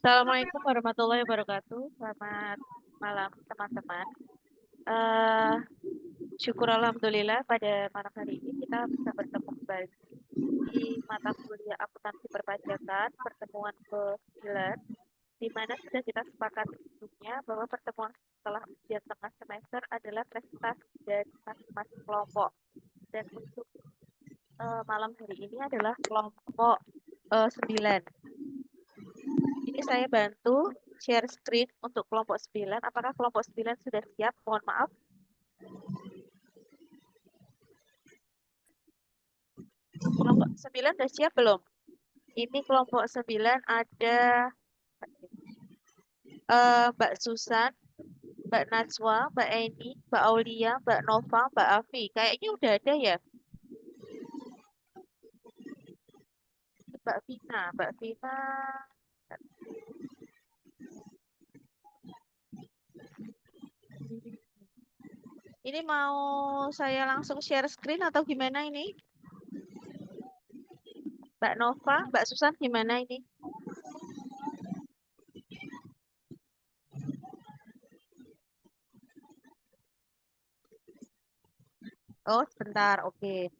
Assalamualaikum warahmatullahi wabarakatuh. Selamat malam teman-teman. Eh, Syukur alhamdulillah pada malam hari ini kita bisa bertemu kembali di mata kuliah akuntansi perpajakan pertemuan ke-9, di mana sudah kita sepakati sebelumnya bahwa pertemuan setelah ujian tengah semester adalah presentasi dari masing-masing kelompok. Dan untuk malam hari ini adalah kelompok 9. Ini saya bantu share screen untuk kelompok 9. Apakah kelompok 9 sudah siap? Mohon maaf. Kelompok 9 sudah siap belum? Ini kelompok 9 ada Mbak Susan, Mbak Najwa, Mbak Eni, Mbak Aulia, Mbak Nova, Mbak Afi. Kayaknya udah ada ya. Mbak Vina, Mbak Vina. Ini mau saya langsung share screen atau gimana ini? Mbak Nova, Mbak Susan gimana ini? Oh, sebentar. Oke.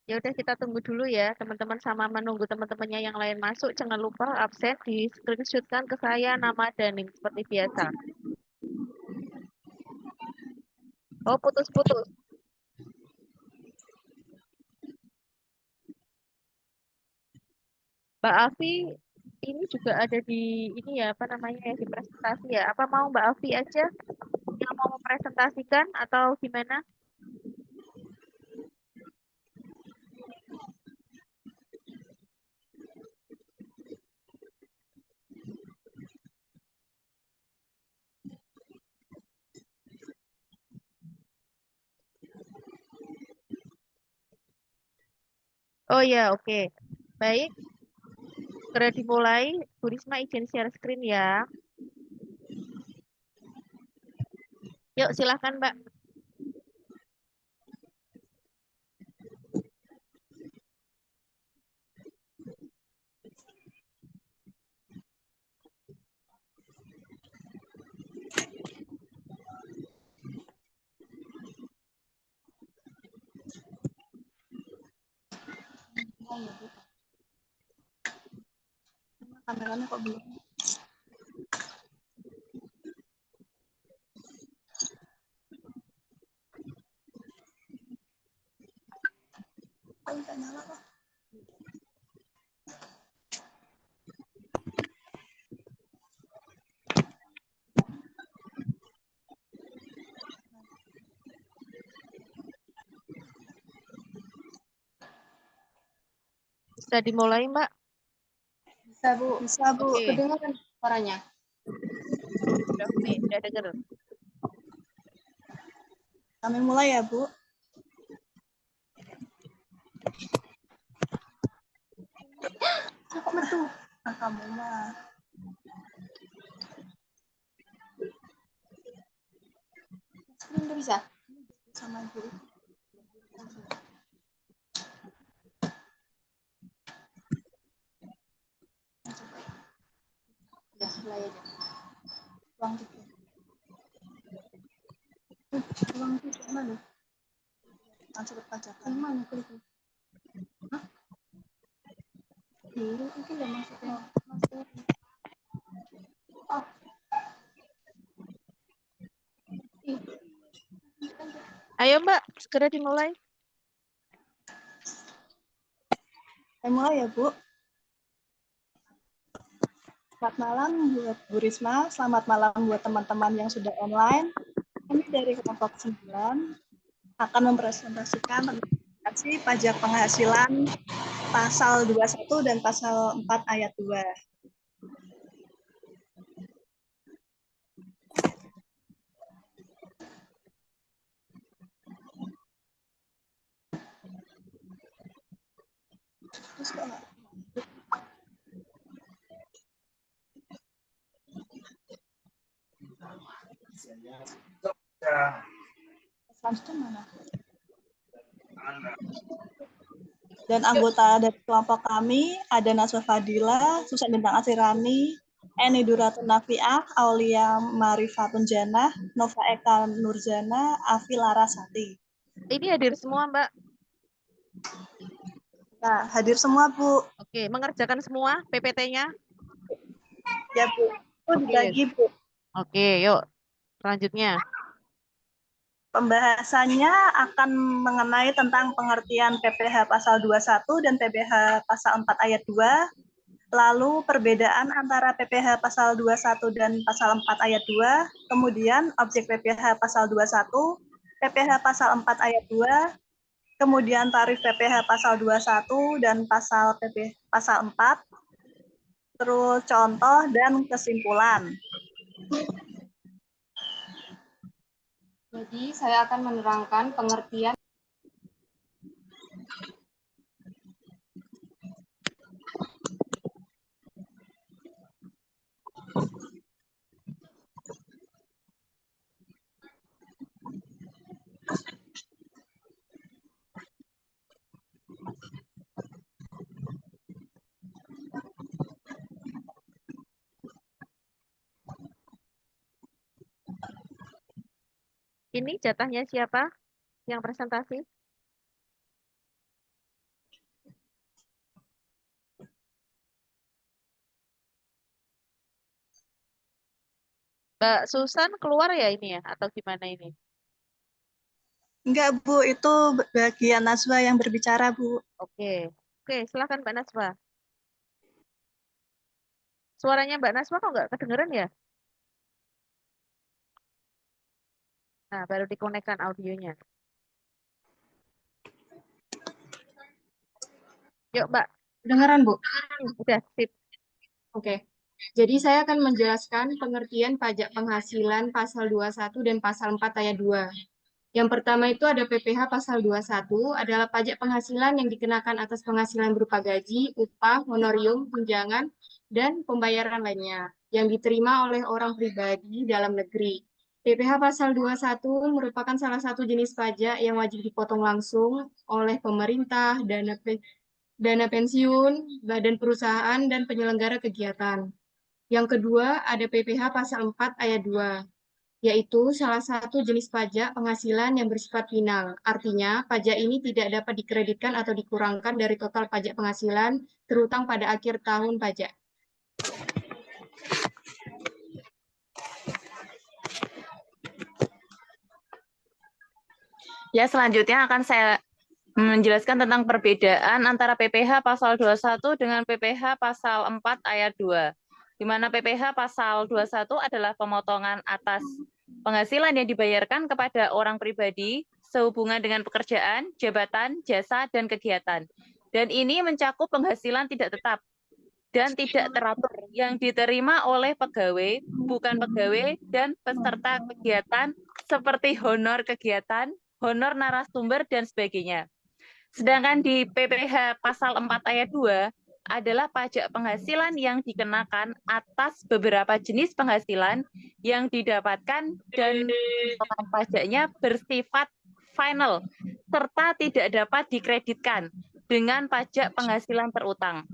Ya udah kita tunggu dulu ya, teman-teman, sama menunggu teman-temannya yang lain masuk. Jangan lupa absen di screenshotkan ke saya nama dan NIM seperti biasa. Oh, putus-putus. Mbak Afi ini juga ada di ini ya, apa namanya ya, di presentasi ya. Apa mau Mbak Afi aja yang mau mempresentasikan atau gimana? Oh ya, oke. Baik, segera dimulai. Bu Risma izin share screen ya. Yuk, silahkan Mbak. Kameranya kok belum? Kok nggak nyala kok? Bisa dimulai Mbak? Bisa Bu, bisa Bu. Oke. Kedengaran suaranya? Udah, nih, udah denger. Kami mulai ya Bu. Kok metu? Ah, kamu mah. Screen nggak bisa? Sama Bu. Ya, mulai aja. Uang tiket. Uang tiket mana? Transfer pajakan. Mana klik? Hah? Ini udah masuk ya. Masuk. Oh. Ayo Mbak, segera dimulai. Saya mulai ya Bu. Selamat malam buat Bu Risma, selamat malam buat teman-teman yang sudah online. Kami dari kelompok 9 akan mempresentasikan tentang pajak penghasilan pasal 21 dan pasal 4 ayat 2. Terus kok nggak? Selanjutnya mana? Dan anggota dari kelompok kami ada Naswa Fadila, Susan Bintang Asirani, Eni Duratun Nafiah, Aulia Marifatun Janah, Nova Eka Nurjana, Afi Larasati. Ini hadir semua, Mbak. Nah, hadir semua, Bu. Oke, mengerjakan semua PPT-nya? Ya, Bu. Itu dibagi, Bu. Oke, yuk. Selanjutnya. Pembahasannya akan mengenai tentang pengertian PPH pasal 21 dan PPH pasal 4 ayat 2, lalu perbedaan antara PPH pasal 21 dan pasal 4 ayat 2, kemudian objek PPH pasal 21, PPH pasal 4 ayat 2, kemudian tarif PPH pasal 21 dan pasal PPH pasal 4, terus contoh dan kesimpulan. Jadi saya akan menerangkan pengertian Ini jatahnya siapa yang presentasi? Mbak Susan keluar ya ini ya? Atau gimana ini? Enggak, Bu. Itu bagian Naswa yang berbicara, Bu. Oke. Oke, silakan Mbak Naswa. Suaranya Mbak Naswa kok nggak kedengeran ya? Nah, baru dikonekkan audionya. Yuk, Mbak. kedengaran, Bu. Udah, sip. Oke. Jadi saya akan menjelaskan pengertian pajak penghasilan pasal 21 dan pasal 4 ayat 2. Yang pertama itu ada PPH pasal 21 adalah pajak penghasilan yang dikenakan atas penghasilan berupa gaji, upah, honorium, tunjangan, dan pembayaran lainnya yang diterima oleh orang pribadi dalam negeri. PPH pasal 21 merupakan salah satu jenis pajak yang wajib dipotong langsung oleh pemerintah, dana pensiun, badan perusahaan, dan penyelenggara kegiatan. Yang kedua, ada PPH pasal 4 ayat 2, yaitu salah satu jenis pajak penghasilan yang bersifat final. Artinya, pajak ini tidak dapat dikreditkan atau dikurangkan dari total pajak penghasilan terutang pada akhir tahun pajak. Ya, selanjutnya akan saya menjelaskan tentang perbedaan antara PPH pasal 21 dengan PPH pasal 4 ayat 2. Di mana PPH pasal 21 adalah pemotongan atas penghasilan yang dibayarkan kepada orang pribadi sehubungan dengan pekerjaan, jabatan, jasa, dan kegiatan. Dan ini mencakup penghasilan tidak tetap dan tidak teratur yang diterima oleh pegawai, bukan pegawai, dan peserta kegiatan seperti honor kegiatan, honor narasumber, dan sebagainya. Sedangkan di PPH pasal 4 ayat 2 adalah pajak penghasilan yang dikenakan atas beberapa jenis penghasilan yang didapatkan dan potongan pajaknya bersifat final serta tidak dapat dikreditkan dengan pajak penghasilan terutang.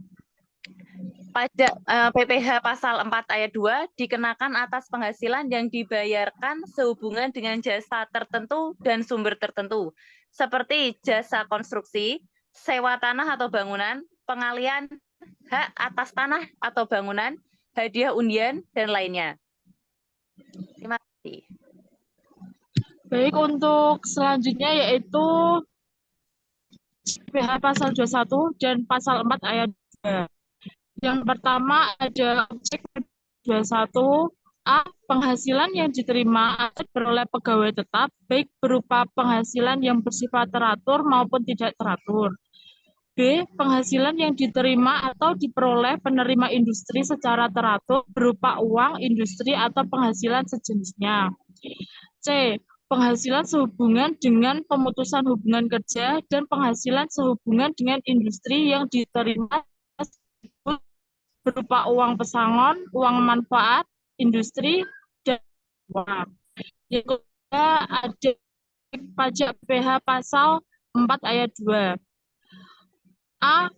Pajak PPH pasal 4 ayat 2 dikenakan atas penghasilan yang dibayarkan sehubungan dengan jasa tertentu dan sumber tertentu, seperti jasa konstruksi, sewa tanah atau bangunan, pengalian hak atas tanah atau bangunan, hadiah undian, dan lainnya. Terima kasih. Baik, untuk selanjutnya yaitu PPH pasal 21 dan pasal 4 ayat 2. Yang pertama ada objek 21 A. Penghasilan yang diterima atau diperoleh pegawai tetap, baik berupa penghasilan yang bersifat teratur maupun tidak teratur. B. Penghasilan yang diterima atau diperoleh penerima industri secara teratur berupa uang, industri, atau penghasilan sejenisnya. C. Penghasilan sehubungan dengan pemutusan hubungan kerja dan penghasilan sehubungan dengan industri yang diterima berupa uang pesangon, uang manfaat, industri, dan uang. Yang kedua ada pajak PPH pasal 4 ayat 2. A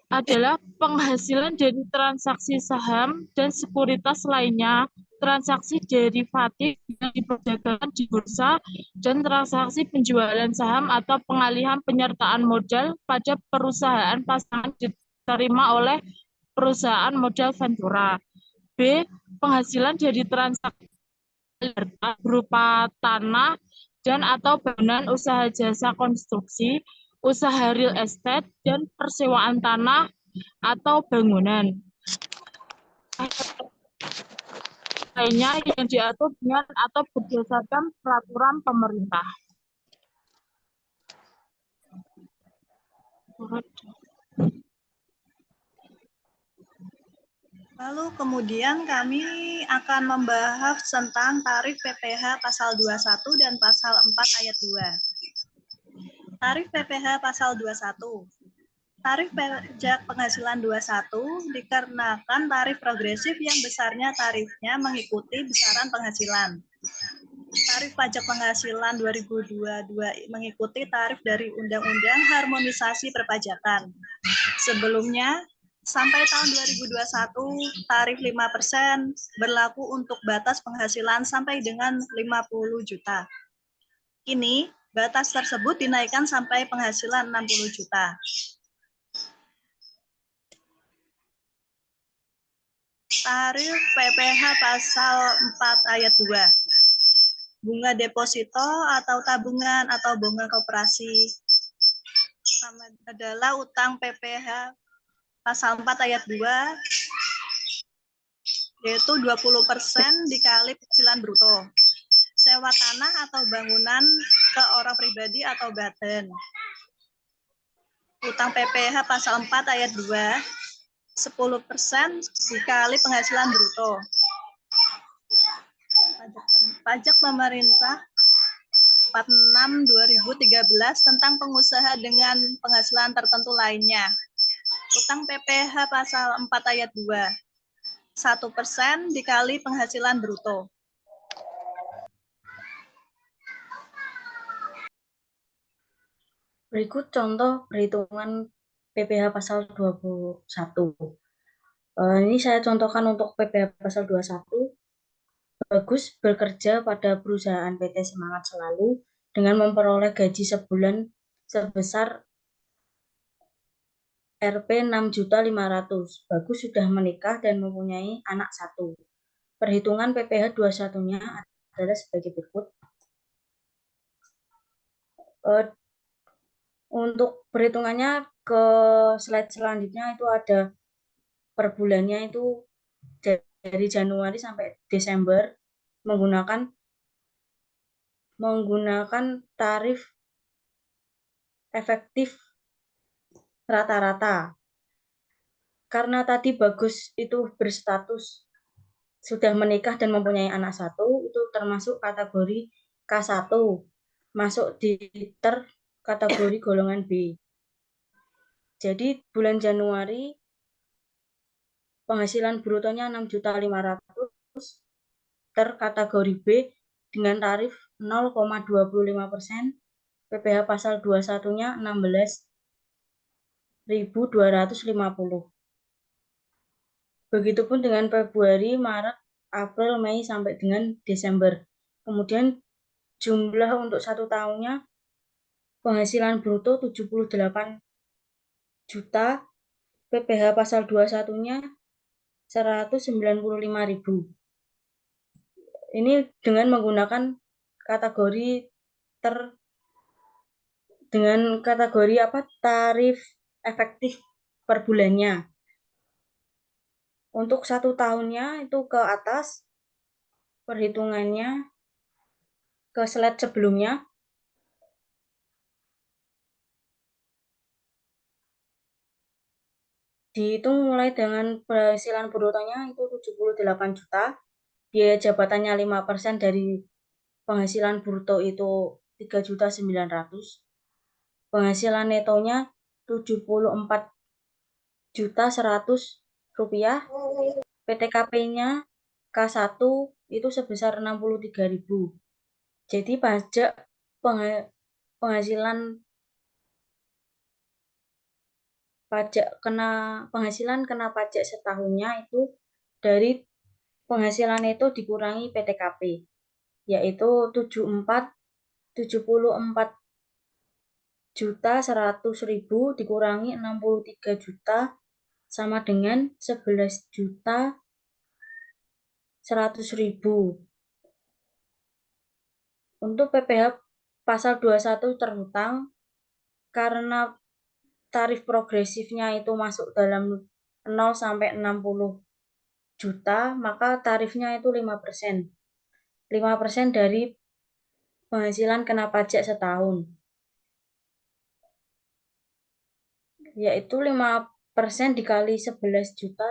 adalah penghasilan dari transaksi saham dan sekuritas lainnya, transaksi derivatif yang diperdagangkan di bursa, dan transaksi penjualan saham atau pengalihan penyertaan modal pada perusahaan pasangan diterima oleh perusahaan modal Ventura. B. Penghasilan dari transaksi harta berupa tanah dan atau bangunan, usaha jasa konstruksi, usaha real estate, dan persewaan tanah atau bangunan lainnya yang diatur dengan atau berdasarkan peraturan pemerintah. Lalu kemudian kami akan membahas tentang tarif PPh pasal 21 dan pasal 4 ayat 2. Tarif PPh pasal 21. Tarif pajak penghasilan 21 dikarenakan tarif progresif yang besarnya tarifnya mengikuti besaran penghasilan. Tarif pajak penghasilan 2022 mengikuti tarif dari Undang-Undang Harmonisasi Perpajakan. Sebelumnya, sampai tahun 2021, tarif 5% berlaku untuk batas penghasilan sampai dengan 50 juta. Kini, batas tersebut dinaikkan sampai penghasilan 60 juta. Tarif PPh pasal 4 ayat 2. Bunga deposito atau tabungan atau bunga koperasi sama adalah utang PPh pasal 4 ayat 2, yaitu 20% dikali penghasilan bruto. Sewa tanah atau bangunan ke orang pribadi atau badan. Utang PPh pasal 4 ayat 2, 10% dikali penghasilan bruto. Pajak pemerintah 46/2013 tentang pengusaha dengan penghasilan tertentu lainnya. Utang PPh pasal 4 ayat 2, 1% dikali penghasilan bruto. Berikut contoh perhitungan PPh pasal 21. Ini saya contohkan untuk PPh pasal 21. Bagus bekerja pada perusahaan PT Semangat Selalu dengan memperoleh gaji sebulan sebesar Rp 6.500.000. Bagus sudah menikah dan mempunyai anak 1. Perhitungan PPh 21-nya adalah sebagai berikut. Untuk perhitungannya ke slide selanjutnya itu ada per bulannya itu dari Januari sampai Desember menggunakan tarif efektif rata-rata. Karena tadi Bagus itu berstatus sudah menikah dan mempunyai anak 1, itu termasuk kategori K1, masuk di kategori golongan B. Jadi bulan Januari penghasilan brutonya 6.500.000 terkategori B dengan tarif 0,25%, PPh pasal 21-nya 16.250. Begitupun dengan Februari, Maret, April, Mei sampai dengan Desember. Kemudian jumlah untuk 1 tahunnya penghasilan bruto 78 juta, PPh pasal 21-nya 195.000. Ini dengan menggunakan kategori tarif efektif per bulannya. Untuk 1 tahunnya itu ke atas perhitungannya ke slide sebelumnya. Dihitung mulai dengan penghasilan brutonya itu 78 juta, biaya jabatannya 5% dari penghasilan bruto itu 3.900.000, penghasilan netonya 74.100.000 rupiah, PTKP-nya K1 itu sebesar 63.000. Jadi pajak penghasilan penghasilan kena pajak setahunnya itu dari penghasilan itu dikurangi PTKP, yaitu 74.100.000 dikurangi 63 juta sama dengan 11.100.000. Untuk PPh pasal 21 terhutang, karena tarif progresifnya itu masuk dalam 0 sampai 60 juta, maka tarifnya itu 5%. 5% dari penghasilan kena pajak setahun. Yaitu 5% dikali 11.100.000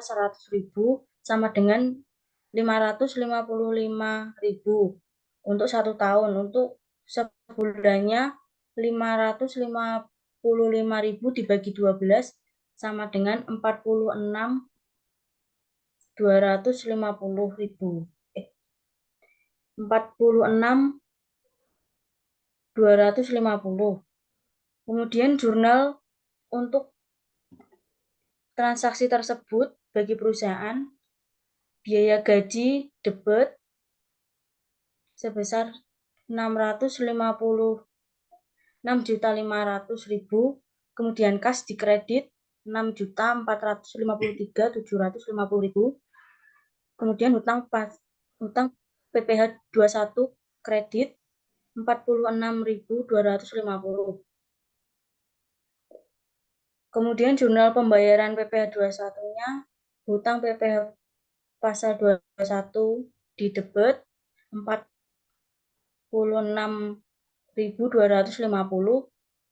sama dengan 555.000 untuk 1 tahun. Untuk sebulannya 555.000 dibagi 12 sama dengan 46.250.000. 46.250. Kemudian jurnal untuk transaksi tersebut bagi perusahaan, biaya gaji debit sebesar 656.500.000, kemudian kas dikredit 6.453.750.000, kemudian hutang PPh 21 kredit 46.250. Kemudian jurnal pembayaran PPh 21-nya, hutang PPh pasal 21 di debit 46.250,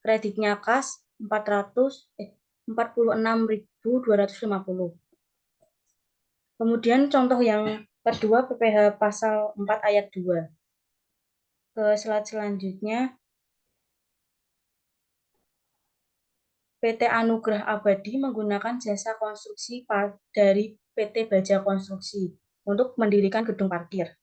kreditnya kas 46.250. Kemudian contoh yang kedua PPh pasal 4 ayat 2. Ke slide selanjutnya. PT Anugrah Abadi menggunakan jasa konstruksi dari PT Baja Konstruksi untuk mendirikan gedung parkir.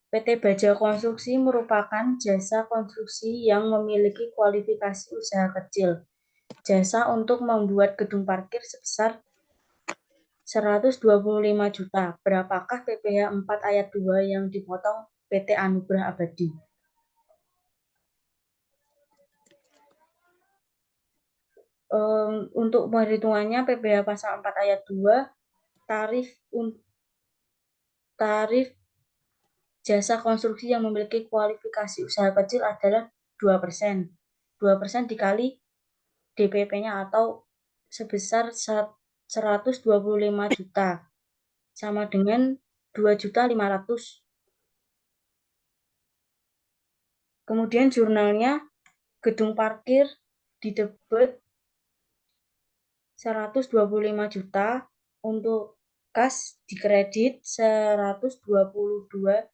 PT Baja Konstruksi merupakan jasa konstruksi yang memiliki kualifikasi usaha kecil. Jasa untuk membuat gedung parkir sebesar 125 juta. Berapakah PPh 4 ayat 2 yang dipotong PT Anugrah Abadi? Untuk perhitungannya PPh pasal 4 ayat 2, tarif jasa konstruksi yang memiliki kualifikasi usaha kecil adalah 2%. 2% dikali DPP-nya atau sebesar 125 juta sama dengan 2.500.000. Kemudian jurnalnya gedung parkir di debit 125 juta, untuk kas dikredit 122.500.000,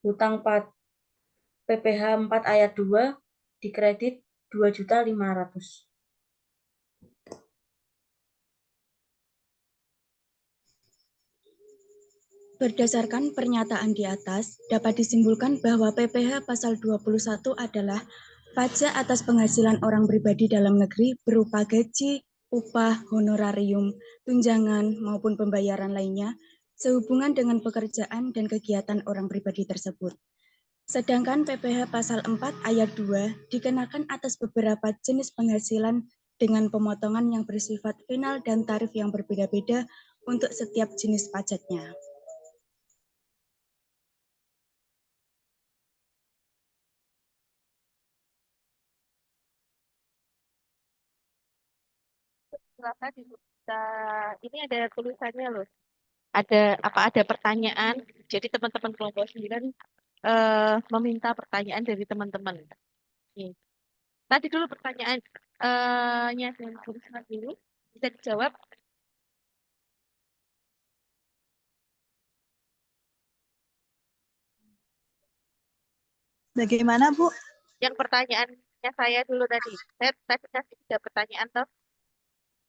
hutang PPh 4 ayat 2 dikredit 2.500.000. Berdasarkan pernyataan di atas, dapat disimpulkan bahwa PPh pasal 21 adalah pajak atas penghasilan orang pribadi dalam negeri berupa gaji, upah, honorarium, tunjangan, maupun pembayaran lainnya sehubungan dengan pekerjaan dan kegiatan orang pribadi tersebut. Sedangkan PPh pasal 4 ayat 2 dikenakan atas beberapa jenis penghasilan dengan pemotongan yang bersifat final dan tarif yang berbeda-beda untuk setiap jenis pajaknya. Silakan bisa, ini ada tulisannya loh. Ada pertanyaan? Jadi teman-teman kelompok 9 meminta pertanyaan dari teman-teman. Tadi dulu pertanyaannya dari tulisan dulu bisa dijawab. Bagaimana, Bu? Yang pertanyaannya saya dulu tadi. Saya tadi kasih 3 pertanyaan toh.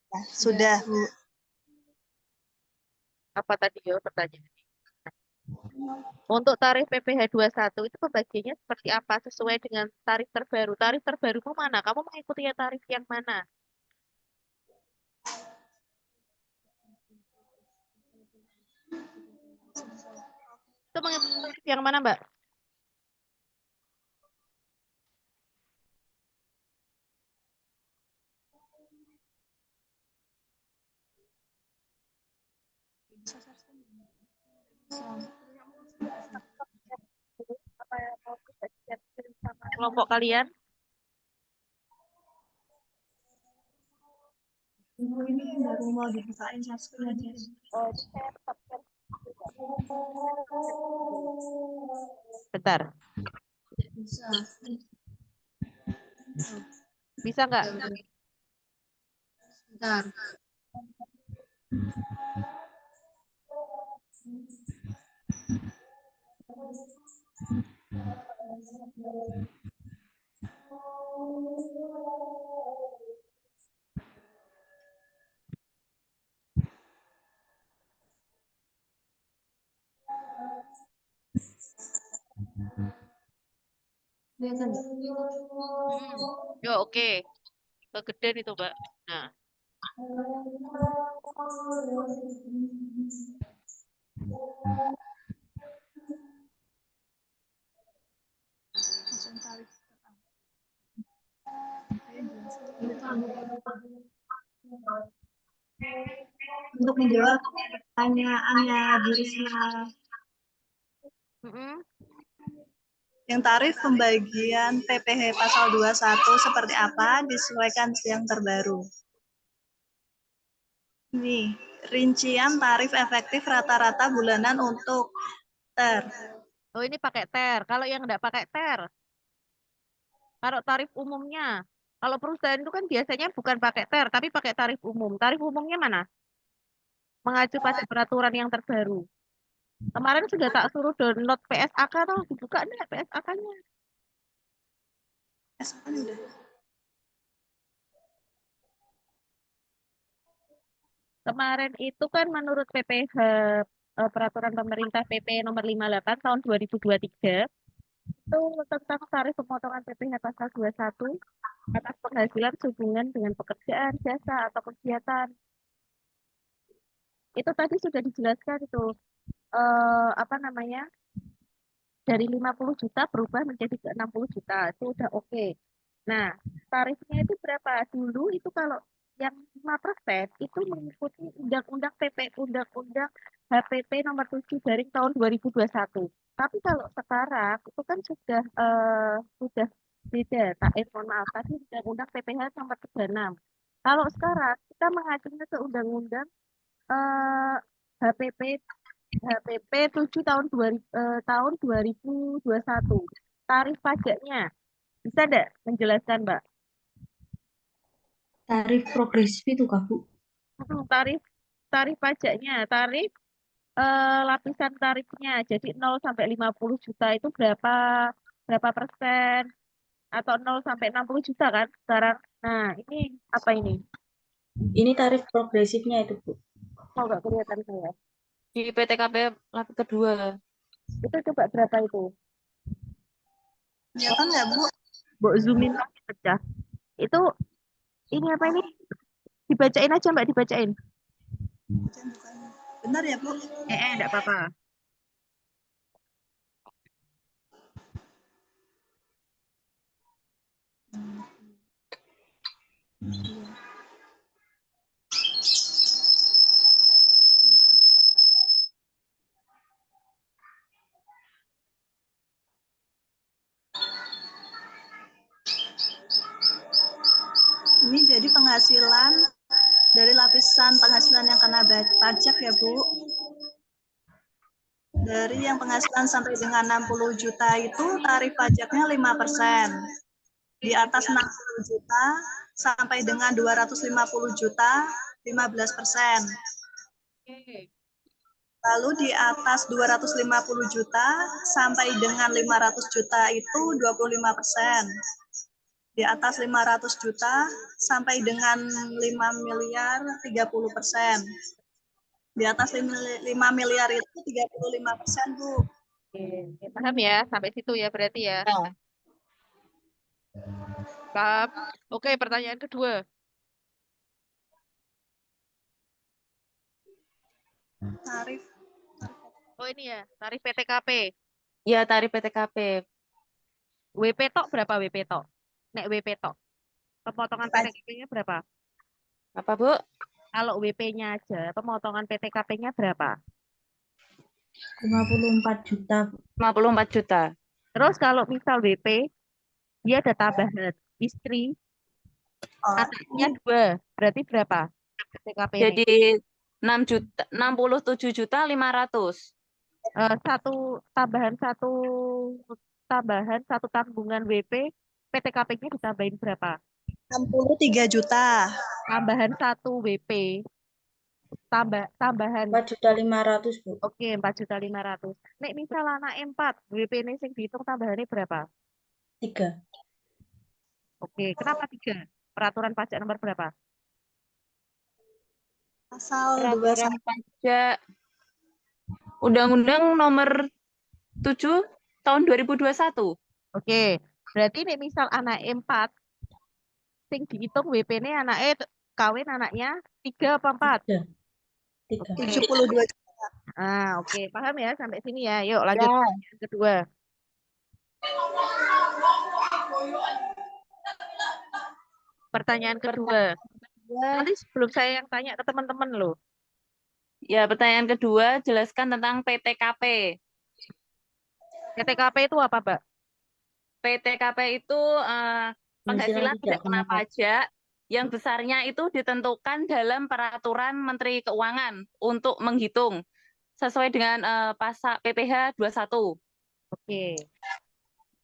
Ya, sudah, Bu. Apa tadi ya pertanyaannya? Untuk tarif PPh 21 itu pembagiannya seperti apa sesuai dengan tarif terbaru? Tarif terbarumu mana? Kamu mengikuti tarif yang mana? Itu mengikuti tarif yang mana, Mbak? Apa yang mau kita share sama kelompok kalian? Ini baru mau dibukain subscribe aja. Oh, share, subscribe. Bentar, Bisa. bisa nggak? Bentar. Kelihatan nggak? Yo, oke. Kegedean itu, Mbak. Nah, Langsung tarif. Ini tuh untuk menjawab pertanyaannya Bu Risma. mm-mm. Yang tarif pembagian PPh pasal 21 seperti apa disesuaikan yang terbaru. Ini rincian tarif efektif rata-rata bulanan untuk ter. Oh, ini pakai ter. Kalau yang nggak pakai ter, kalau tarif umumnya, kalau perusahaan itu kan biasanya bukan pakai ter, tapi pakai tarif umum. Tarif umumnya mana? Mengacu pada peraturan yang terbaru. Kemarin sudah tak suruh download PSAK atau dibuka nih PSAK-nya. Kan udah. Kemarin itu kan menurut PPh peraturan pemerintah PP nomor 58 tahun 2023 itu tentang tarif pemotongan PPh pasal 21 atas penghasilan sehubungan dengan pekerjaan, jasa atau kegiatan. Itu tadi sudah dijelaskan itu apa namanya? Dari 50 juta berubah menjadi ke 60 juta. Itu udah oke. Nah, tarifnya itu berapa? Dulu itu kalau yang 5% itu mengikuti Undang-Undang Undang-Undang HPP nomor 7 dari tahun 2021. Tapi kalau sekarang itu kan sudah beda. Mohon maaf, tadi Undang-Undang PPh nomor 36. Kalau sekarang kita mengacunya ke Undang-Undang eh, HPP HPP 7 tahun 2021. Tarif pajaknya bisa enggak menjelaskan, Mbak? Tarif progresif itu Kak, Bu. Tarif tarif pajaknya, tarif lapisan tarifnya. Jadi 0 sampai 50 juta itu berapa persen? Atau 0 sampai 60 juta kan sekarang. Nah, ini apa ini? Ini tarif progresifnya itu, Bu. Mau nggak kelihatan saya? Di PTKP lapis kedua. Itu coba berapa itu? Kelihatan nggak Bu? Bu zoomin lagi pecah. Itu ini apa ini? Dibacain aja Mbak, dibacain. Benar ya Bu? Enggak apa-apa. Ini jadi penghasilan dari lapisan penghasilan yang kena pajak ya Bu. Dari yang penghasilan sampai dengan 60 juta itu tarif pajaknya 5%. Di atas 60 juta sampai dengan 250 juta 15%. Lalu di atas 250 juta sampai dengan 500 juta itu 25%. Di atas 500 juta sampai dengan 5 miliar 30%. Di atas 5 miliar itu 35%, Bu. Oke, paham ya sampai situ ya berarti ya. Paham? Oke, pertanyaan kedua. Tarif Oh ini ya, tarif PTKP. Ya, tarif PTKP. WP tok berapa WP tok? Nek WP tok. Pemotongan Pajak. PTKP-nya berapa? Apa, Bu? Kalau WP-nya aja, pemotongan PTKP-nya berapa? 54 juta. 54 juta. Terus kalau misal WP, dia ada tambahan istri, Oh, anaknya 2, berarti berapa PTKP ini? Jadi 6 juta, 67.500.000. Tambahan satu tanggungan WP, PTKP-nya ditambahin berapa? 63 juta. Tambahan satu WP, tambahan 4.500.000, Bu. oke 4.500.000. Nek misal anak 4, WP ini sing dihitung tambahannya berapa? 3. Oke, kenapa 3? Peraturan pajak nomor berapa? Pasal Peraturan 21. pajak Undang-Undang nomor 7 tahun 2021. Oke, berarti nek misal anak 4, sing dihitung WP-ne anaknya kawin anaknya 3 apa 4? 3. 3. Oke. 72 juta. Oke, paham ya sampai sini ya. Yuk lanjut Ya. yang kedua. Pertanyaan kedua. Nanti sebelum saya yang tanya ke teman-teman loh. Ya, pertanyaan kedua, jelaskan tentang PTKP. PTKP itu apa, Mbak? PTKP itu penghasilan tidak kena pajak yang besarnya itu ditentukan dalam peraturan Menteri Keuangan untuk menghitung sesuai dengan pasal PPh 21. Oke.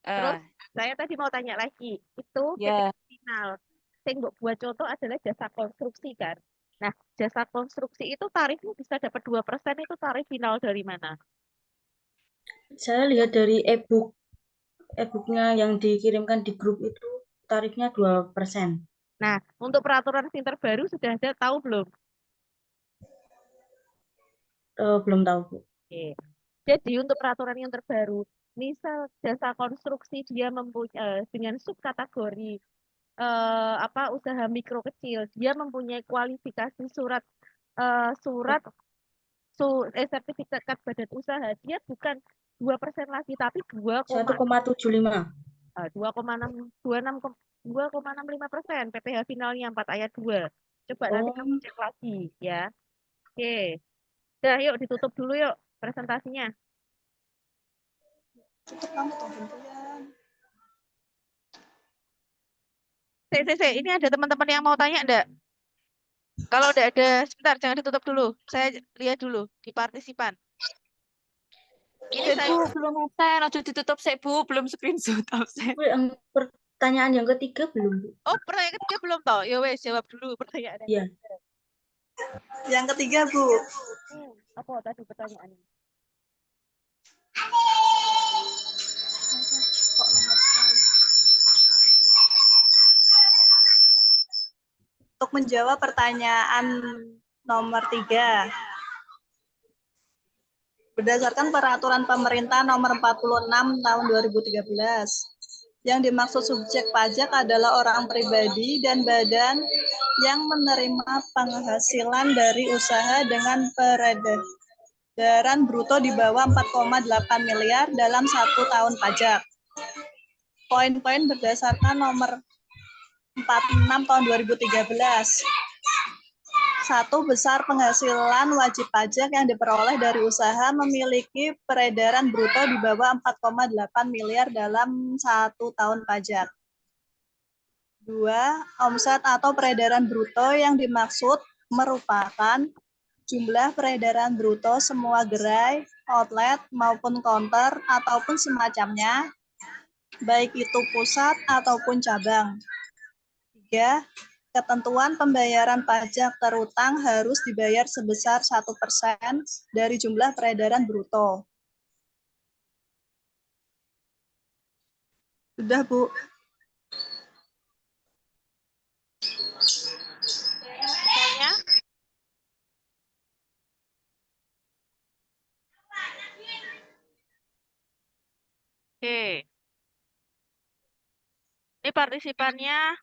Eh, Terus saya tadi mau tanya lagi. Itu ya, PTK final. Yang buat contoh adalah jasa konstruksi kan. Nah, jasa konstruksi itu tarifnya bisa dapat 2%, itu tarif final dari mana? Saya lihat dari e-booknya yang dikirimkan di grup itu tarifnya 2%. Nah, untuk peraturan yang terbaru sudah ada, tahu belum? Belum tahu, Bu. Oke. Jadi untuk peraturan yang terbaru, misal jasa konstruksi dia mempunyai dengan subkategori usaha mikro kecil, dia mempunyai kualifikasi sertifikat badan usaha, dia bukan 2% lagi tapi 1,75. 2,65%, PPh finalnya 4 ayat 2. Coba nanti kamu cek lagi ya. Oke. Udah, yuk ditutup dulu yuk presentasinya. Tutup kamu tuh gantian. Ini ada teman-teman yang mau tanya enggak? Kalau udah ada, sebentar, jangan ditutup dulu. Saya lihat dulu di partisipan. Ini saya Bu, belum absen, ojo ditutup sih, Bu, belum screenshot absen. Pertanyaan yang ketiga belum, Bu. Oh, pertanyaan ketiga belum tahu. Ya wes, jawab dulu pertanyaannya. Iya. Yang ketiga, Bu. Apa tadi pertanyaannya? Kok lemot sekali. Untuk menjawab pertanyaan nomor 3, berdasarkan peraturan pemerintah nomor 46 tahun 2013, yang dimaksud subjek pajak adalah orang pribadi dan badan yang menerima penghasilan dari usaha dengan peredaran bruto di bawah 4,8 miliar dalam 1 tahun pajak. Poin-poin berdasarkan nomor 46 tahun 2013. 1. Besar penghasilan wajib pajak yang diperoleh dari usaha memiliki peredaran bruto di bawah 4,8 miliar dalam 1 tahun pajak. 2. Omset atau peredaran bruto yang dimaksud merupakan jumlah peredaran bruto semua gerai, outlet, maupun counter, ataupun semacamnya, baik itu pusat ataupun cabang. 3. Ketentuan pembayaran pajak terutang harus dibayar sebesar 1% dari jumlah peredaran bruto. Sudah, Bu. Misalnya, oke. Ini partisipannya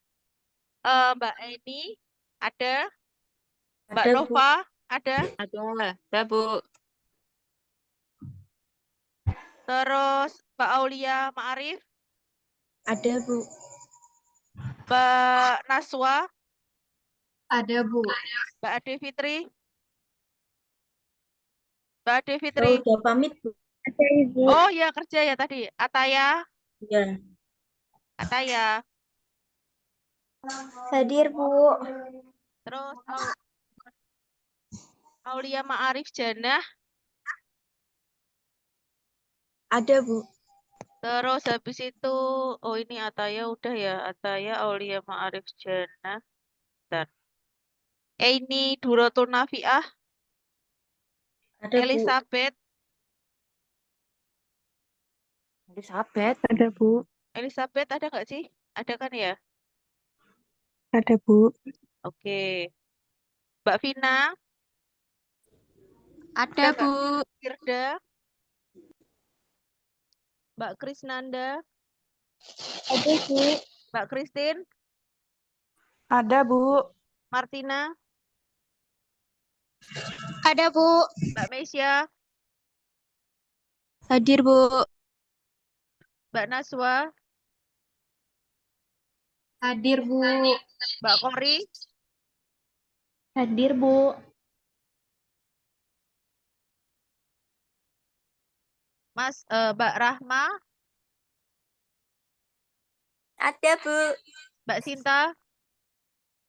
Mbak Eni, ada? Mbak Ada, Bu. Nova, ada? Ada, Bu. Terus Mbak Aulia Ma'arif, Ada, Bu. Mbak Naswa, Ada, Bu. Mbak Ade Fitri, Mbak Ade Saya Fitri. udah pamit, Bu. Ada, Ibu. Oh ya kerja ya tadi. Ataya, Ya. Ataya. Hadir, Bu. Terus Aulia Ma'arif Jannah. Ada, Bu. Terus habis itu, oh ini Ataya udah ya. Ataya, Aulia Ma'arif Jannah. Dan Eini Duratun Nafiah, Ada, Bu. Elizabeth, Elizabeth. Ada, Bu. Elizabeth ada nggak sih? Ada kan ya? Ada, Bu. Oke. Mbak Vina, Ada, ada nggak? Bu. Firda, Mbak Krisnanda, Ada, Bu. Mbak Christine, Ada, Bu. Martina, Ada, Bu. Mbak Meisya, Hadir, Bu. Mbak Naswa, Hadir, Bu. Mbak Kori, Hadir, Bu. Mbak Rahma, Ada, Bu. Mbak Sinta,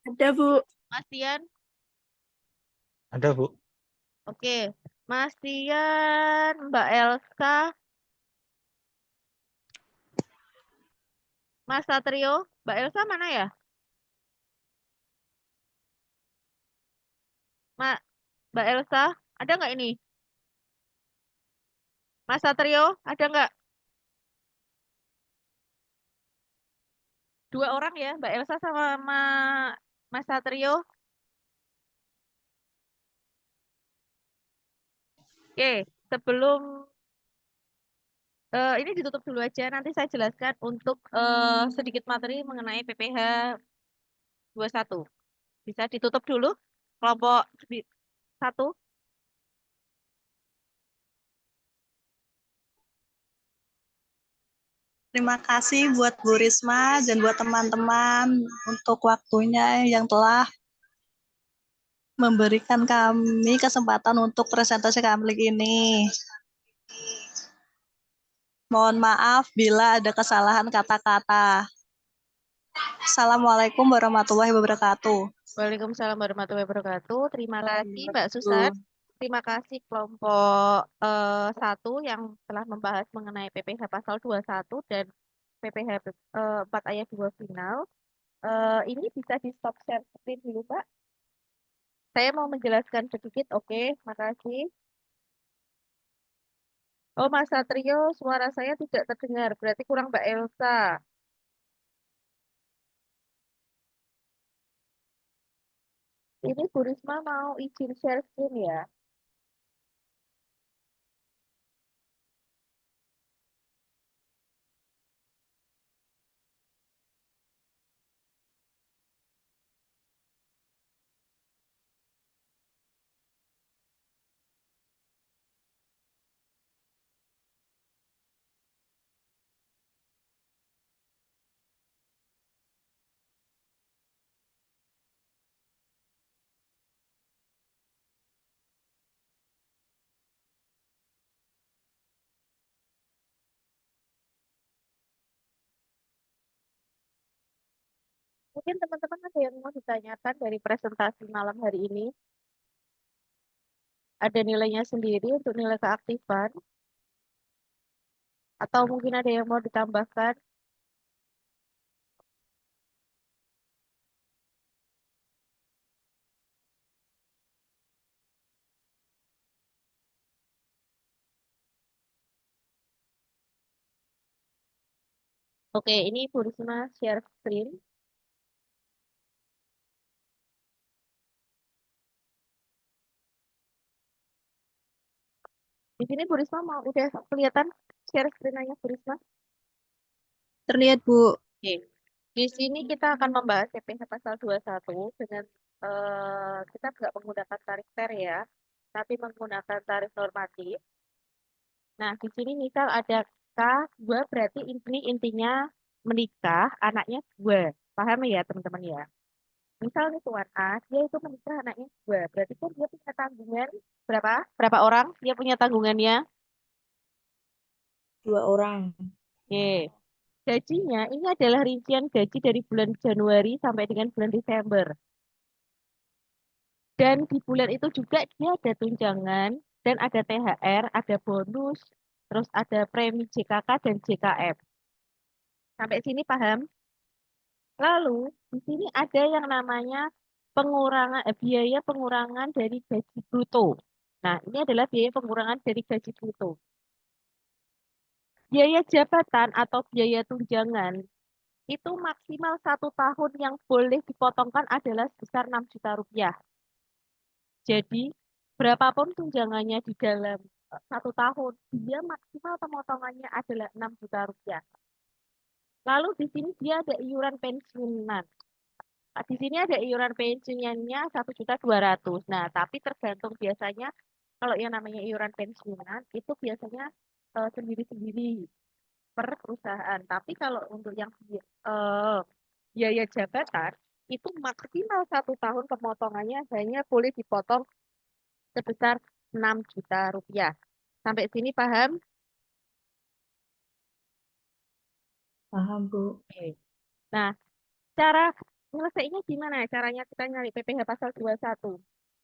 Ada, Bu. Mas Tian. Ada, Bu. Oke. Mas Tian, Mbak Elsa, Mas Satrio, Mbak Elsa mana ya? Mbak Elsa, ada nggak ini? Mas Satrio, ada nggak? Dua orang ya, Mbak Elsa sama Mas Satrio. Oke, sebelum ini ditutup dulu aja, nanti saya jelaskan untuk sedikit materi mengenai PPH 21. Bisa ditutup dulu kelompok 1. Terima kasih buat Bu Risma dan buat teman-teman untuk waktunya yang telah memberikan kami kesempatan untuk presentasi kami ini. Mohon maaf bila ada kesalahan kata-kata. Assalamualaikum warahmatullahi wabarakatuh. Waalaikumsalam warahmatullahi wabarakatuh. Terima kasih Mbak Susan. Terima kasih kelompok 1 yang telah membahas mengenai PPH pasal 21 dan PPH 4 ayat 2 final. Ini bisa di stop share screen dulu, Pak. Saya mau menjelaskan sedikit, oke, makasih. Oh, Mas Satrio, suara saya tidak terdengar, berarti kurang Mbak Elsa. Ini Bu Risma mau izin share screen ya. Mungkin teman-teman ada yang mau ditanyakan dari presentasi malam hari ini. Ada nilainya sendiri untuk nilai keaktifan. Atau mungkin ada yang mau ditambahkan. Oke, ini Bu Risma share screen. Di sini Bu Risma mau udah kelihatan share screen-nya Bu Risma. Terlihat, Bu. Oke. Di sini kita akan membahas PPh pasal 21 dengan kita nggak menggunakan tarif fair ya, tapi menggunakan tarif normatif. Nah, di sini misal ada K2 berarti ini intinya menikah, anaknya 2. Paham ya teman-teman ya? Misal nih Tuan A, dia itu menikah anaknya 2. Berarti kan dia punya tanggungan berapa? Berapa orang dia punya tanggungannya? 2 orang. Oke. Gajinya ini adalah rincian gaji dari bulan Januari sampai dengan bulan Desember. Dan di bulan itu juga dia ada tunjangan dan ada THR, ada bonus, terus ada premi JKK dan JKF. Sampai sini paham? Lalu di sini ada yang namanya biaya pengurangan dari gaji bruto. Nah, ini adalah biaya pengurangan dari gaji bruto. Biaya jabatan atau biaya tunjangan itu maksimal 1 tahun yang boleh dipotongkan adalah sebesar 6 juta rupiah. Jadi, berapapun tunjangannya di dalam 1 tahun, dia maksimal pemotongannya adalah 6 juta rupiah. Lalu di sini dia ada iuran pensiunan. Di sini ada iuran pensiunannya 1.200.000. Nah, tapi tergantung biasanya kalau yang namanya iuran pensiunan itu biasanya sendiri-sendiri per perusahaan. Tapi kalau untuk yang biaya jabatan itu maksimal 1 tahun pemotongannya hanya boleh dipotong sebesar 6 juta rupiah. Sampai sini paham? Paham, Bu. Oke. Nah, cara nyelesainnya gimana? Caranya kita nyari PPh pasal 21.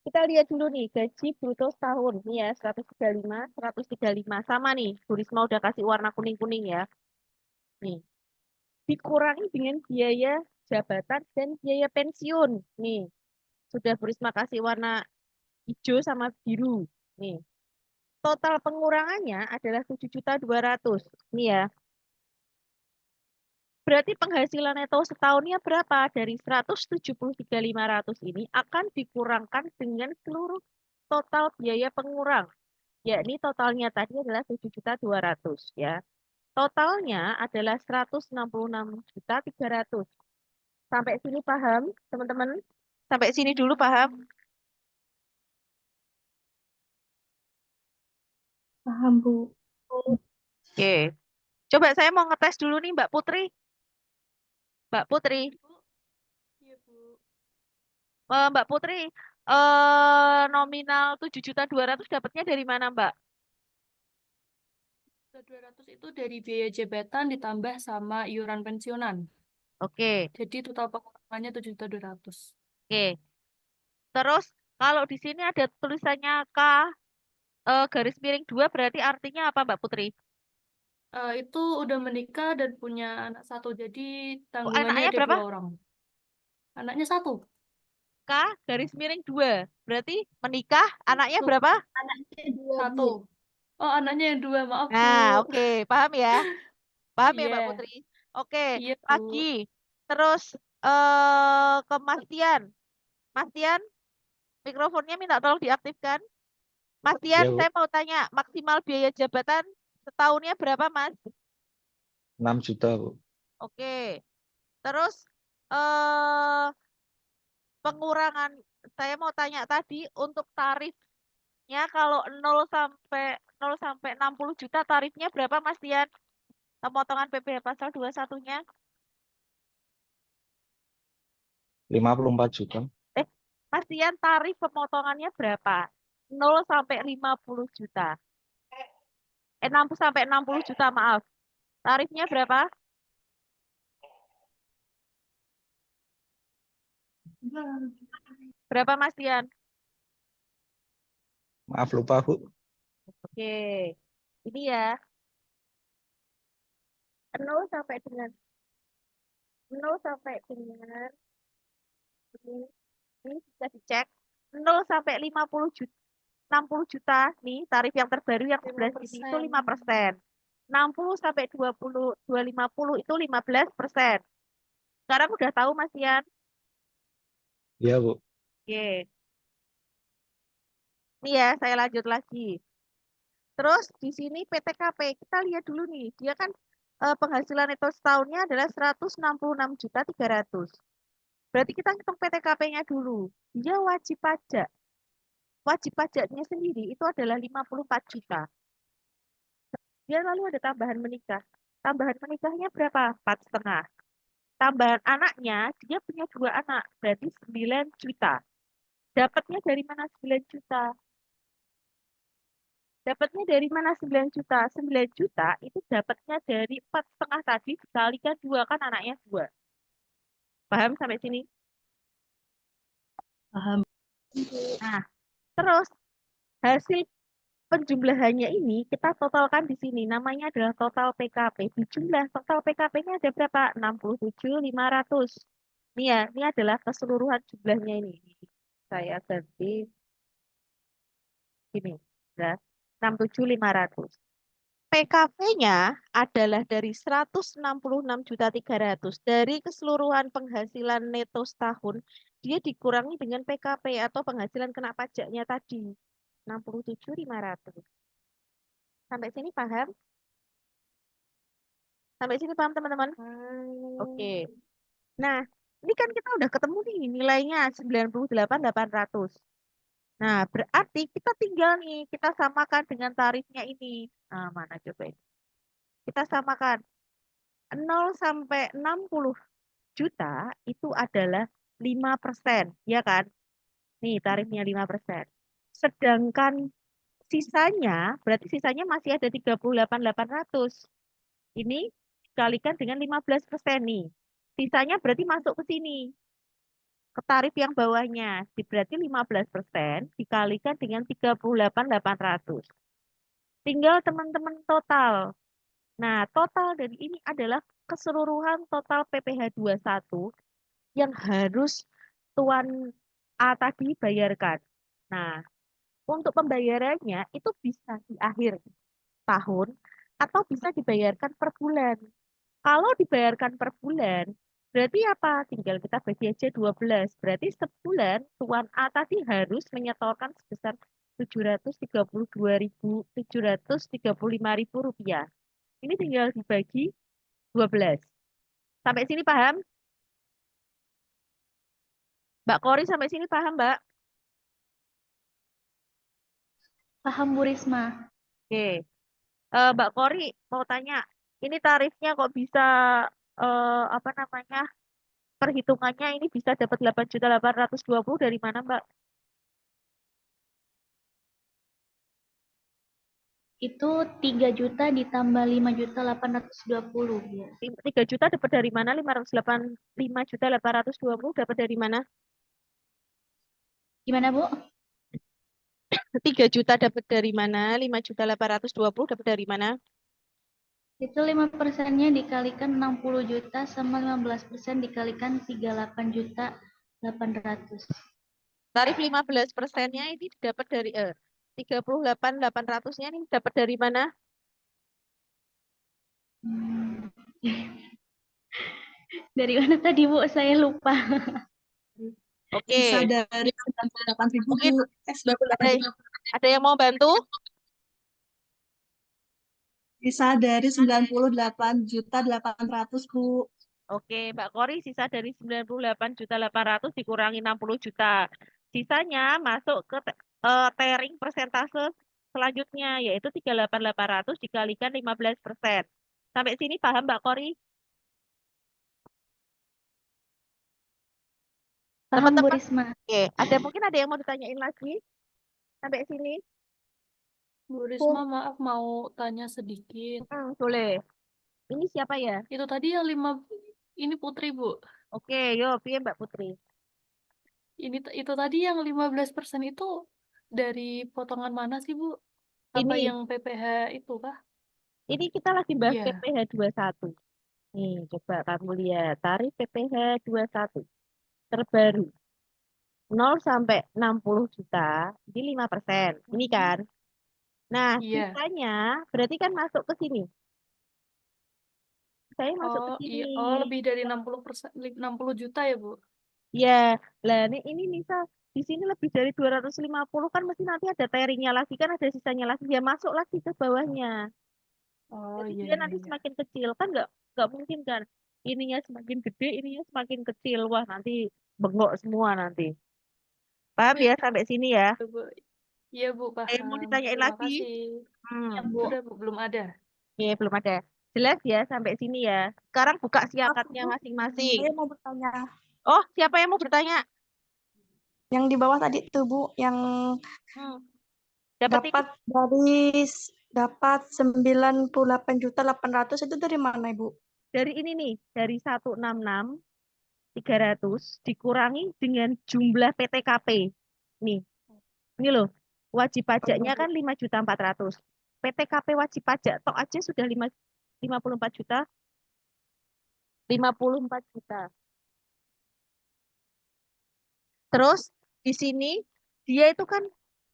Kita lihat dulu nih, gaji bruto setahun. Nih ya, 135, 135. Sama nih, Bu Risma udah kasih warna kuning-kuning ya. Nih, dikurangi dengan biaya jabatan dan biaya pensiun. Nih, sudah Bu Risma kasih warna hijau sama biru. Nih, total pengurangannya adalah 7.200.000. Nih ya, berarti penghasilan neto setahunnya berapa? Dari 173.500 ini akan dikurangkan dengan seluruh total biaya pengurang. Yakni totalnya tadi adalah 7.200.000 ya. Totalnya adalah 166.300.000. Sampai sini paham, teman-teman? Sampai sini dulu paham? Paham, Bu. Oke. Coba saya mau ngetes dulu nih Mbak Putri. Mbak Putri. Iya, Bu. Mbak Putri, nominal 7.200.000 dapatnya dari mana, Mbak? 200 itu dari biaya jabatan ditambah sama iuran pensiunan. Oke, Jadi total pengurangannya 7.200. oke. Terus kalau di sini ada tulisannya K garis miring 2 berarti artinya apa, Mbak Putri? Itu udah menikah dan punya anak 1, jadi Oh, tanggungannya anaknya ada berapa? 2 orang. Anaknya 1. K garis miring 2. Berarti menikah, anaknya Tuh, berapa? Anaknya 2, 1. Bu. Oh, anaknya yang 2, maaf, Bu. Nah, oke. Paham ya? Paham ya, Mbak Iya, Putri? Oke, iya, Bu. lagi. Terus ke Mas Tian. Mas Tian, mikrofonnya minta tolong diaktifkan. Mas Tian, Ya, Bu. saya mau tanya, maksimal biaya jabatan setahunnya berapa, Mas? 6 juta, Bu. Oke. Terus eh pengurangan, saya mau tanya tadi untuk tarifnya kalau 0 sampai 60 juta tarifnya berapa, Mas Tian? Pemotongan PPh pasal 21-nya? 54 juta. Mas Tian, tarif pemotongannya berapa? 0 sampai 50 juta. 6 sampai 60 juta, maaf. Tarifnya berapa? Berapa, Mas Tian? Maaf lupa, Bu. Oke. Ini ya, 0 sampai dengan 0 sampai dengan ini bisa dicek 0 sampai 50 juta 60 juta nih tarif yang terbaru yang sebelah sini itu 5%. 60 sampai 250 itu 15%. Sekarang udah tahu Mas Ian? Iya, Bu. Oke. Nih ya, saya lanjut lagi. Terus di sini PTKP, kita lihat dulu nih. Dia kan penghasilan neto setahunnya adalah 166.300.000. Berarti kita hitung PTKP-nya dulu. Dia wajib pajak. Wajib pajaknya sendiri itu adalah 54 juta. dia lalu ada tambahan menikah. Tambahan menikahnya berapa? 4,5. Tambahan anaknya, dia punya 2 anak, berarti 9 juta. Dapatnya dari mana 9 juta? Dapatnya dari mana 9 juta? 9 juta itu dapatnya dari 4,5 tadi dikalikan 2, kan anaknya 2. Paham sampai sini? Paham. Nah, terus hasil penjumlahannya ini kita totalkan di sini. Namanya adalah total PKP. Dijumlah total PKP-nya ada berapa? 67.500. Ini ya, ini adalah keseluruhan jumlahnya ini. Saya ganti ini. Nah, 67.500. PKP-nya adalah dari 166.300 dari keseluruhan penghasilan neto setahun, dia dikurangi dengan PKP atau penghasilan kena pajaknya tadi, 67.500. Sampai sini paham? Sampai sini paham teman-teman? Oke. Nah, ini kan kita udah ketemu nih nilainya 98.800. Nah, berarti kita tinggal nih, kita samakan dengan tarifnya ini. Nah, mana coba ini? Kita samakan. 0 sampai 60 juta itu adalah 5%, ya kan? Nih, tarifnya 5%. Sedangkan sisanya, berarti sisanya masih ada 38.800. Ini dikalikan dengan 15% nih. Sisanya berarti masuk ke sini. Ke tarif yang bawahnya. Berarti 15% dikalikan dengan 38.800. Tinggal teman-teman total. Nah, total dari ini adalah keseluruhan total PPh 21 yang harus Tuan A tadi bayarkan. Nah, untuk pembayarannya itu bisa di akhir tahun atau bisa dibayarkan per bulan. Kalau dibayarkan per bulan, berarti apa? Tinggal kita bagi aja 12. Berarti sebulan Tuan A tadi harus menyetorkan sebesar Rp732.735.000. Ini tinggal dibagi 12. Sampai sini paham? Mbak Kori sampai sini paham, Mbak? Paham Bu Risma. Oke. Mbak Kori mau tanya, ini tarifnya kok bisa apa namanya? Perhitungannya ini bisa dapat 8.820 dari mana, Mbak? Itu 3 juta ditambah 5.820 Bu. 3 juta dapat dari mana? 5.820 dapat dari mana? Gimana Bu? 3 juta dapat dari mana? 5.820 dapat dari mana? Itu 5%-nya dikalikan 60 juta sama 15% dikalikan 38.800. Tarif 15%-nya ini dapat dari 38.800-nya ini dapat dari mana? Dari mana tadi Bu? Saya lupa. Oke. Sisa dari 98.000 Mungkin Bu. ada yang mau bantu? Sisa dari 98.800 Bu. Oke, Mbak Kori, sisa dari 98.800 dikurangi 60 juta. Sisanya masuk ke tering persentase selanjutnya, yaitu 38.800 dikalikan 15%. Sampai sini paham, Mbak Kori? Paham Bu Teman-teman, Risma. oke, mungkin ada yang mau ditanyain lagi? Sampai sini? Bu Risma, maaf mau tanya sedikit. Boleh. Ini siapa ya? Itu tadi yang 5, ini Putri Bu. Oke, yuk, piye Mbak Putri? Itu tadi yang 15% itu dari potongan mana sih Bu? Apa Ini. yang PPh itu kah? Ini kita lagi bahas Iya. PPh 21. Nih, coba kamu lihat. Tarif PPh 21. Terbaru. 0 sampai 60 juta. Ini 5%. Ini kan. Nah, Iya. sisanya berarti kan masuk ke sini. Saya masuk ke sini. Iya. Oh, lebih dari 60 juta ya, Bu? Ya, lah ini misal di sini lebih dari 250 kan mesti nanti ada teringnya lagi kan ada sisanya lagi ya masuk lagi ke bawahnya. Oh, Jadi iya, dia iya, nanti iya. semakin kecil kan nggak mungkin kan ininya semakin gede ininya semakin kecil wah nanti bengok semua nanti. Paham ya sampai sini ya? Iya, Bu. Iya, Bu, Ada yang mau paham. ditanyain Terima lagi? kasih. Ya Bu. Sudah, Bu, belum ada. Belum ada. Jelas ya sampai sini ya. Sekarang buka siakatnya Bu, masing-masing. saya mau bertanya. Oh, siapa yang mau bertanya? Yang di bawah tadi tuh, Bu, yang Dapat ini dapat dapat 98.800.000 itu dari mana, Ibu? dari ini nih, dari 166.300 dikurangi dengan jumlah PTKP. Nih, ini loh. Wajib pajaknya kan 5.400.000. PTKP wajib pajak tok aja sudah 54 juta. 54 juta. Terus di sini dia itu kan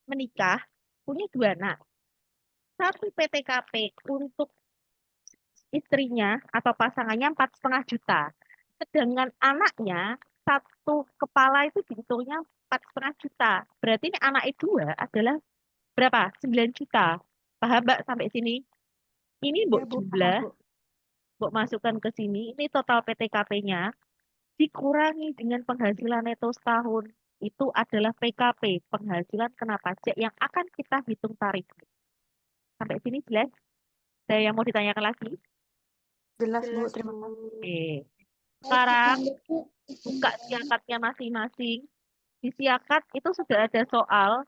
menikah, punya 2 anak. Satu PTKP untuk istrinya atau pasangannya 4,5 juta. Sedangkan anaknya satu kepala itu dihitungnya 4,5 juta. Berarti ini anak dua adalah berapa? 9 juta. Paham Mbak sampai sini? Ini Mbok jumlah, Mbok masukkan ke sini. Ini total PTKP-nya dikurangi dengan penghasilan neto setahun. Itu adalah PKP, penghasilan kena pajak yang akan kita hitung tarif. Sampai sini jelas? Ada yang mau ditanyakan lagi? Jelas, Bu. Terima kasih. Oke. Sekarang buka siakatnya masing-masing. Di siakat itu sudah ada soal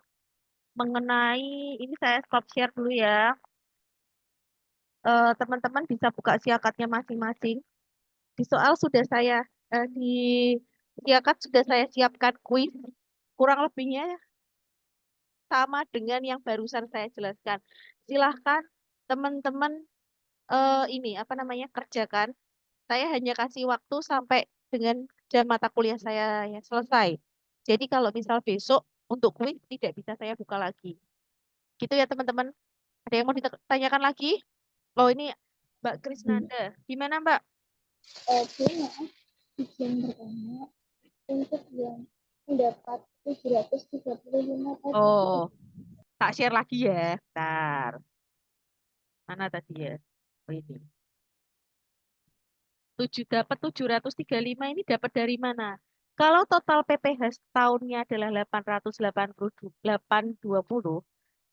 mengenai, ini saya stop share dulu ya. Teman-teman bisa buka siakatnya masing-masing. Di soal sudah saya, di siakat sudah saya siapkan kuis. Kurang lebihnya sama dengan yang barusan saya jelaskan. Silahkan teman-teman ini apa namanya kerjakan. Saya hanya kasih waktu sampai dengan jam mata kuliah saya ya selesai. Jadi kalau misal besok untuk kuis tidak bisa saya buka lagi. Gitu ya teman-teman. Ada yang mau ditanyakan lagi? Oh ini Mbak Krisnanda. Gimana Mbak? Oke, maaf. Izin bertanya. Untuk yang mendapat 735 tadi, Oh, tak share lagi ya. Bentar. Mana tadi ya? Oh ini. Dapat 735 ini dapat dari mana? Kalau total PPh tahunnya adalah 820,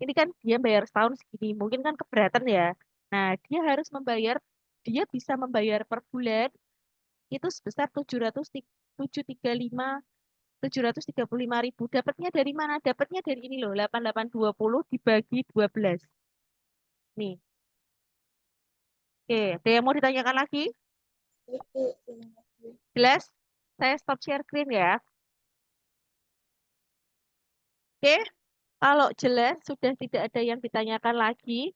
ini kan dia bayar setahun segini, mungkin kan keberatan ya. Nah, dia harus membayar, dia bisa membayar per bulan itu sebesar 735.000. Dapatnya dari mana? Dapatnya dari ini loh, 8820 dibagi 12. Nih. Oke, ada yang mau ditanyakan lagi? Jelas? Saya stop share screen ya. Oke, kalau jelas sudah tidak ada yang ditanyakan lagi,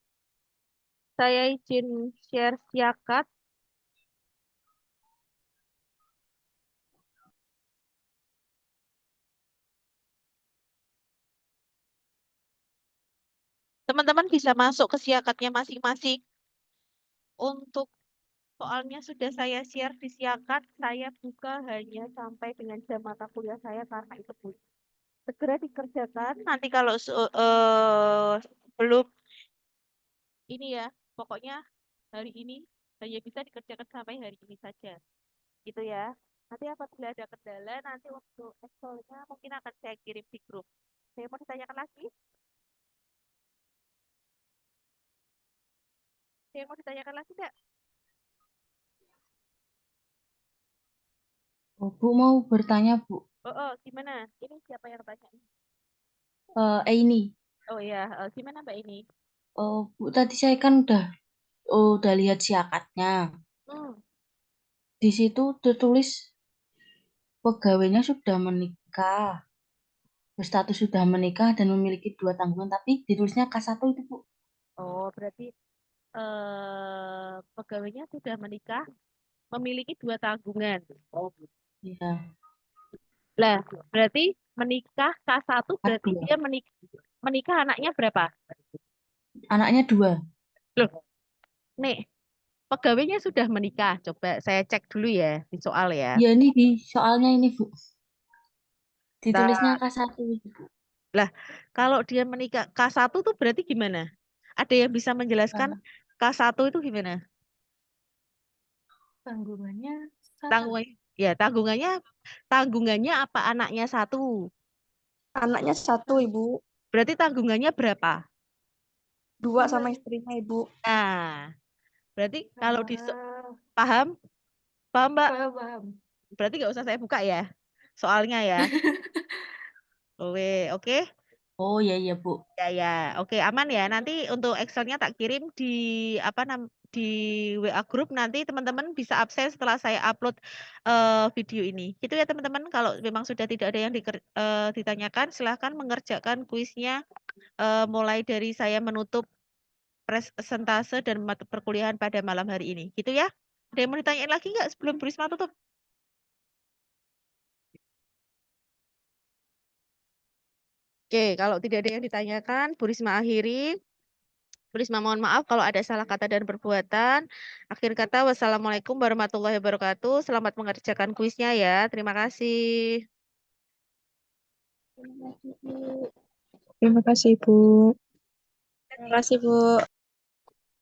saya izin share siakat. Teman-teman bisa masuk ke siakatnya masing-masing. Untuk soalnya sudah saya share di siakat, saya buka hanya sampai dengan jam mata kuliah saya karena itu segera dikerjakan. Nanti kalau belum ini ya, pokoknya hari ini hanya bisa dikerjakan sampai hari ini saja. Gitu ya. Nanti apabila ada kendala, nanti untuk Excelnya mungkin akan saya kirim di grup. Saya mau ditanyakan lagi? Saya mau ditanyakan lagi enggak? Oh, Bu mau bertanya, Bu. Gimana? Ini siapa yang tanya? Ini. Oh ya, gimana Mbak ini? Oh, Bu, tadi saya kan udah lihat siakatnya. Di situ tertulis pegawainya sudah menikah, berstatus sudah menikah dan memiliki 2 tanggungan, tapi ditulisnya K1 itu, Bu. Oh, berarti pegawainya sudah menikah, memiliki 2 tanggungan. Oh, Iya. lah, berarti menikah K1 berarti K2. dia menikah anaknya berapa? Anaknya 2. Loh, nih, pegawainya sudah menikah. Coba saya cek dulu ya di soal ya. Ya, ini di soalnya ini, Bu. Ditulisnya Nah, K1 itu, Bu. lah, kalau dia menikah K1 tuh berarti gimana? Ada yang bisa menjelaskan K1 itu gimana? Tanggungannya tanggungannya apa anaknya 1? Anaknya 1, Ibu. Berarti tanggungannya berapa? 2 sama istrinya, Ibu. Nah, Berarti kalau Ah, paham? Paham, Mbak? paham. Berarti nggak usah saya buka ya soalnya ya. Oke. Oh iya iya Bu. Ya, oke aman ya. Nanti untuk Excelnya tak kirim di di WA grup, nanti teman-teman bisa absen setelah saya upload video ini. Gitu ya teman-teman. Kalau memang sudah tidak ada yang ditanyakan, silahkan mengerjakan kuisnya mulai dari saya menutup presentase dan mata perkuliahan pada malam hari ini. Gitu ya. Ada yang mau ditanyain lagi nggak sebelum Bu Risma tutup? Oke, kalau tidak ada yang ditanyakan, Bu Risma akhiri. Bu Risma mohon maaf kalau ada salah kata dan perbuatan. Akhir kata, wassalamualaikum warahmatullahi wabarakatuh. Selamat mengerjakan kuisnya ya. Terima kasih. Terima kasih, Bu. Terima kasih, Bu. Terima kasih, Bu.